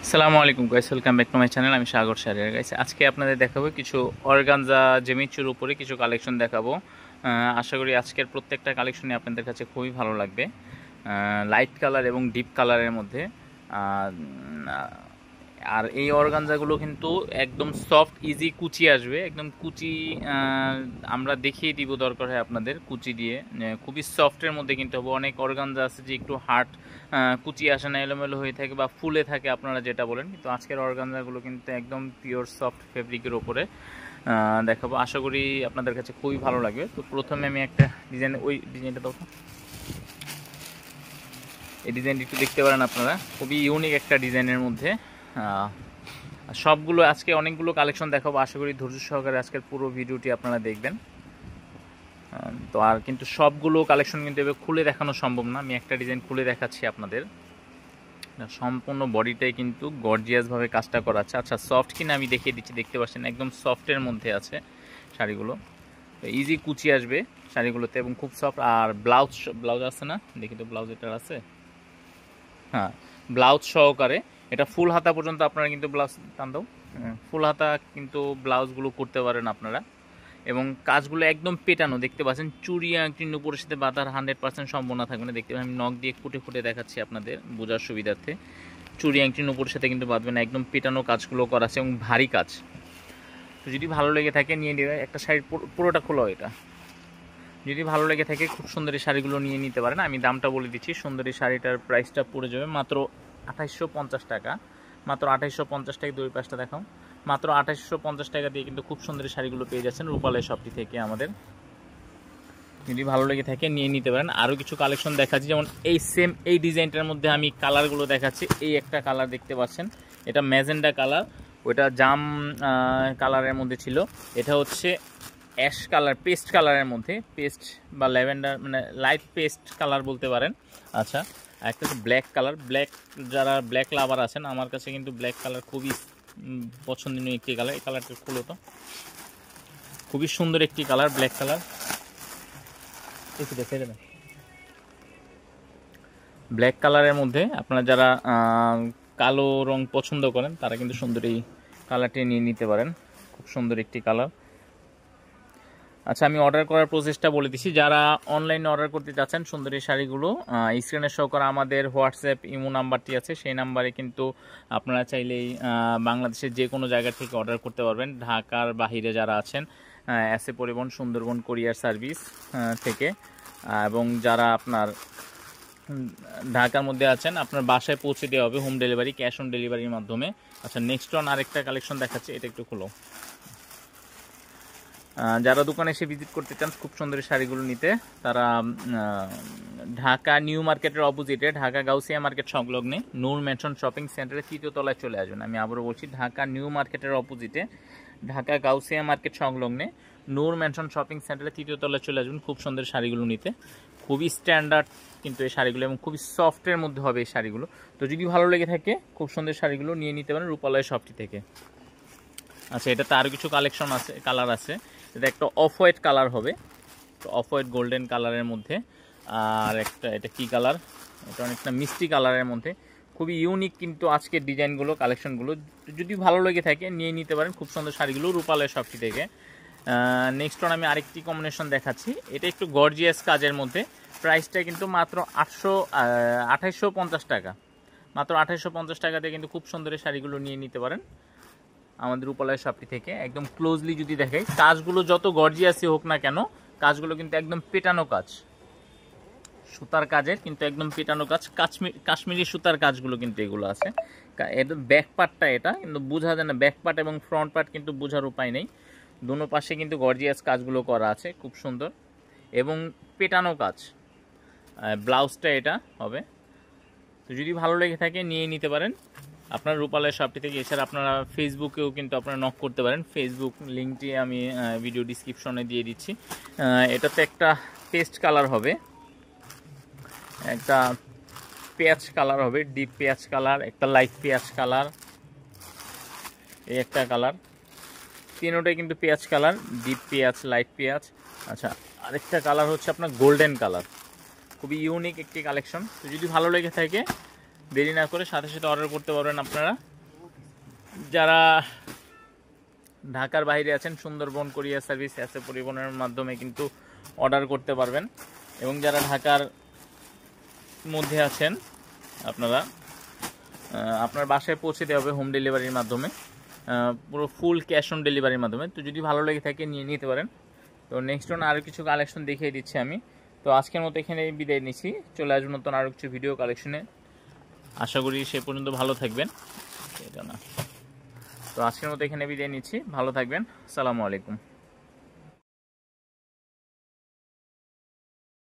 আসসালামু আলাইকুম guys, welcome back to my channel. আমি সাগর শাহরিয়ার গাইস। আজকে আপনাদের দেখাবো কিছু অর্গানজা জেমিচুর উপরে কিছু কালেকশন দেখাবো। আশা করি আজকের প্রত্যেকটা কালেকশনই আপনাদের কাছে খুবই ভালো লাগবে। লাইট কালার এবং ডিপ কালারের মধ্যে। আহ, আর এই অর্গানজাগুলো কিন্তু একদম সফট ইজি কুচি আসবে, একদম কুচি। আমরা দেখিয়ে দিব দরকার হয় আপনাদের কুচি দিয়ে। খুবই সফটের মধ্যে কিন্তু হবে। অনেক অর্গানজা আছে যে একটু হার্ড কুচি আসে না, এলোমেলো হয়ে থাকে বা ফুলে থাকে, আপনারা যেটা বলেন। কিন্তু আজকের অর্গানজাগুলো কিন্তু একদম পিওর সফট ফেব্রিকের ওপরে দেখাবো। আশা করি আপনাদের কাছে খুবই ভালো লাগবে। তো প্রথমে আমি একটা ডিজাইন, ওই ডিজাইনটা দেখো, এই ডিজাইনটি একটু দেখতে পারেন আপনারা। খুবই ইউনিক একটা ডিজাইনের মধ্যে। সবগুলো আজকে অনেকগুলো কালেকশন দেখাবো। আশা করি ধৈর্য সহকারে আজকের পুরো ভিডিওটি আপনারা দেখবেন। তো আর কিন্তু সবগুলো কালেকশন কিন্তু এবার খুলে দেখানো সম্ভব না। আমি একটা ডিজাইন খুলে দেখাচ্ছি আপনাদের। সম্পূর্ণ বডিটাই কিন্তু গর্জিয়াসভাবে কাজটা করা আছে। আচ্ছা, সফট কিনা আমি দেখিয়ে দিচ্ছি। দেখতে পাচ্ছেন একদম সফটের মধ্যে আছে শাড়িগুলো। তো ইজি কুচি আসবে শাড়িগুলোতে এবং খুব সফট। আর ব্লাউজ ব্লাউজ আছে না, দেখি তো ব্লাউজ এটা আছে। হ্যাঁ, ব্লাউজ সহকারে এটা ফুল হাতা পর্যন্ত আপনারা কিন্তু ব্লাউজ টান দাও। ফুল হাতা কিন্তু ব্লাউজগুলো করতে পারেন আপনারা। এবং কাজগুলো একদম পেটানো, দেখতে পাচ্ছেন। চুড়ি আংটি নুপুরের সাথে বাঁধার 100% সম্ভাবনা থাকবে না। দেখতে পাচ্ছেন আমি নখ দিয়ে ফুটে ফুটে দেখাচ্ছি আপনাদের বোঝার সুবিধার্থে। চুড়ি আংটি নুপুরের সাথে কিন্তু বাঁধবে না, একদম পেটানো কাজগুলো করা আছে এবং ভারী কাজ। তো যদি ভালো লেগে থাকে নিয়ে নেবে। একটা শাড়ি পুরোটা খোলো এটা। যদি ভালো লেগে থাকে খুব সুন্দর এই শাড়িগুলো নিয়ে নিতে পারেন। আমি দামটা বলে দিচ্ছি। সুন্দর এই শাড়িটার প্রাইসটা পড়ে যাবে মাত্র 2850 টাকা। মাত্র 2850 টাকা। দুই পাশটা দেখাও। মাত্র 2850 টাকা দিয়ে কিন্তু খুব সুন্দর এই শাড়িগুলো পেয়ে যাচ্ছেন রূপালয় শপটি থেকে আমাদের। যদি ভালো লেগে থাকে নিয়ে নিতে পারেন। আরও কিছু কালেকশন দেখাচ্ছি, যেমন এই সেম এই ডিজাইনটার মধ্যে আমি কালারগুলো দেখাচ্ছি। এই একটা কালার দেখতে পাচ্ছেন, এটা ম্যাজেন্ডা কালার। ওইটা জাম কালারের মধ্যে ছিল। এটা হচ্ছে অ্যাশ কালার, পেস্ট কালারের মধ্যে, পেস্ট বা ল্যাভেন্ডার, মানে লাইট পেস্ট কালার বলতে পারেন। আচ্ছা, একটা হচ্ছে ব্ল্যাক কালার। ব্ল্যাক, যারা ব্ল্যাক লাভার আছেন, আমার কাছে কিন্তু ব্ল্যাক কালার খুবই পছন্দনীয় একটি কালার। এই কালারটা খুলো তো, খুবই সুন্দর একটি কালার, ব্ল্যাক কালার। ব্ল্যাক কালারের মধ্যে আপনারা যারা কালো রং পছন্দ করেন তারা কিন্তু সুন্দর এই কালারটি নিয়ে নিতে পারেন। খুব সুন্দর একটি কালার। আচ্ছা, আমি অর্ডার করার প্রসেসটা বলে দিচ্ছি। যারা অনলাইনে অর্ডার করতে চাচ্ছেন সুন্দর এই শাড়িগুলো, স্ক্রিনে শো করা আমাদের হোয়াটসঅ্যাপ ইমো নাম্বারটি আছে, সেই নাম্বারে কিন্তু আপনারা চাইলেই বাংলাদেশের যে কোনো জায়গা থেকে অর্ডার করতে পারবেন। ঢাকার বাহিরে যারা আছেন, এসএ পরিবহন, সুন্দরবন কোরিয়ার সার্ভিস থেকে। এবং যারা আপনার ঢাকার মধ্যে আছেন, আপনার বাসায় পৌঁছে দেওয়া হবে হোম ডেলিভারি, ক্যাশ অন ডেলিভারির মাধ্যমে। আচ্ছা, নেক্সট ওয়ান আরেকটা কালেকশন দেখাচ্ছে, এটা একটু খুলো। যারা দোকানে এসে ভিজিট করতে চান খুব সুন্দর শাড়িগুলো নিতে, তারা ঢাকা নিউ মার্কেটের অপোজিটে, ঢাকা গাউসিয়া মার্কেট সংলগ্নে নূর ম্যানশন শপিং সেন্টারের 3য় তলায় চলে আসবেন। আমি আবারও বলছি, ঢাকা নিউ মার্কেটের অপোজিটে, ঢাকা গাউসিয়া মার্কেট সংলগ্নে নূর ম্যানশন শপিং সেন্টারের 3য় তলায় চলে আসবেন খুব সুন্দর শাড়িগুলো নিতে। খুবই স্ট্যান্ডার্ড কিন্তু এই শাড়িগুলো, এবং খুবই সফটের মধ্যে হবে এই শাড়িগুলো। তো যদি ভালো লেগে থাকে খুব সুন্দর শাড়িগুলো নিয়ে নিতে পারেন রূপালয় শপটি থেকে। আচ্ছা, এটাতে আরও কিছু কালেকশন আছে, কালার আছে। এটা একটা অফ হোয়াইট কালার হবে, তো অফ হোয়াইট গোল্ডেন কালারের মধ্যে। আর একটা, এটা কি কালার, এটা অনেকটা মিষ্টি কালারের মধ্যে। খুবই ইউনিক কিন্তু আজকের ডিজাইনগুলো, কালেকশনগুলো। যদি ভালো লেগে থাকে নিয়ে নিতে পারেন খুব সুন্দর শাড়িগুলো রূপালয় শপটি থেকে। নেক্সট ওয়ান আমি আরেকটি কম্বিনেশন দেখাচ্ছি। এটা একটু গর্জিয়াস কাজের মধ্যে। প্রাইসটা কিন্তু মাত্র 2850 টাকা। মাত্র 2850 টাকাতে কিন্তু খুব সুন্দর শাড়িগুলো নিয়ে নিতে পারেন আমাদের রূপালয় শপটি থেকে। একদম ক্লোজলি যদি দেখাই, কাজগুলো যত গর্জিয়াসই হোক না কেন, কাজগুলো কিন্তু একদম পেটানো কাজ, সুতার কাজের কিন্তু একদম পেটানো কাজ। কাশ্মীরি সুতার কাজগুলো কিন্তু এগুলো আছে। এটা ব্যাক পার্টটা, এটা কিন্তু বোঝা যায় না, ব্যাক পার্ট এবং ফ্রন্ট পার্ট কিন্তু বোঝার উপায় নেই। দুনো পাশে কিন্তু গর্জিয়াস কাজগুলো করা আছে, খুব সুন্দর এবং পেটানো কাজ। ব্লাউজটা এটা হবে। তো যদি ভালো লেগে থাকে নিয়ে নিতে পারেন আপনার রূপালয় শপটি থেকে। এছাড়া আপনারা ফেসবুকেও কিন্তু আপনারা নক করতে পারেন। ফেসবুক লিঙ্কটি আমি ভিডিও ডিসক্রিপশনে দিয়ে দিচ্ছি। এটাতে একটা পেস্ট কালার হবে, একটা পেঁয়াজ কালার হবে, ডিপ পেঁয়াজ কালার, একটা লাইট পেঁয়াজ কালার, এই একটা কালার। তিনোটাই কিন্তু পেঁয়াজ কালার, ডিপ পেঁয়াজ, লাইট পেঁয়াজ। আচ্ছা, আরেকটা কালার হচ্ছে আপনার গোল্ডেন কালার। খুবই ইউনিক একটি কালেকশন। তো যদি ভালো লেগে থাকে দেরি না করে সাথে সাথে অর্ডার করতে পারবেন আপনারা। যারা ঢাকার বাইরে আছেন সুন্দরবন কুরিয়ার সার্ভিস আছে পরিবহনের মাধ্যমে কিন্তু অর্ডার করতে পারবেন, এবং যারা ঢাকার মধ্যে আছেন আপনারা আপনার বাসায় পৌঁছে দেওয়া হবে হোম ডেলিভারির মাধ্যমে, পুরো ফুল ক্যাশ অন ডেলিভারির মাধ্যমে। তো যদি ভালো লেগে থাকে নিয়ে নিতে পারেন। তো নেক্সট অন আরও কিছু কালেকশন দেখিয়ে দিচ্ছি আমি। তো আজকের মতো এখানে বিদায় নিচ্ছি, চলে আসবো নতুন আরও কিছু ভিডিও কালেকশনে। আশা করি সে পর্যন্ত ভালো থাকবেন। এটা না, তো আজকের মতো এখানে বিদায় নিচ্ছি, ভালো থাকবেন, আসসালামু আলাইকুম।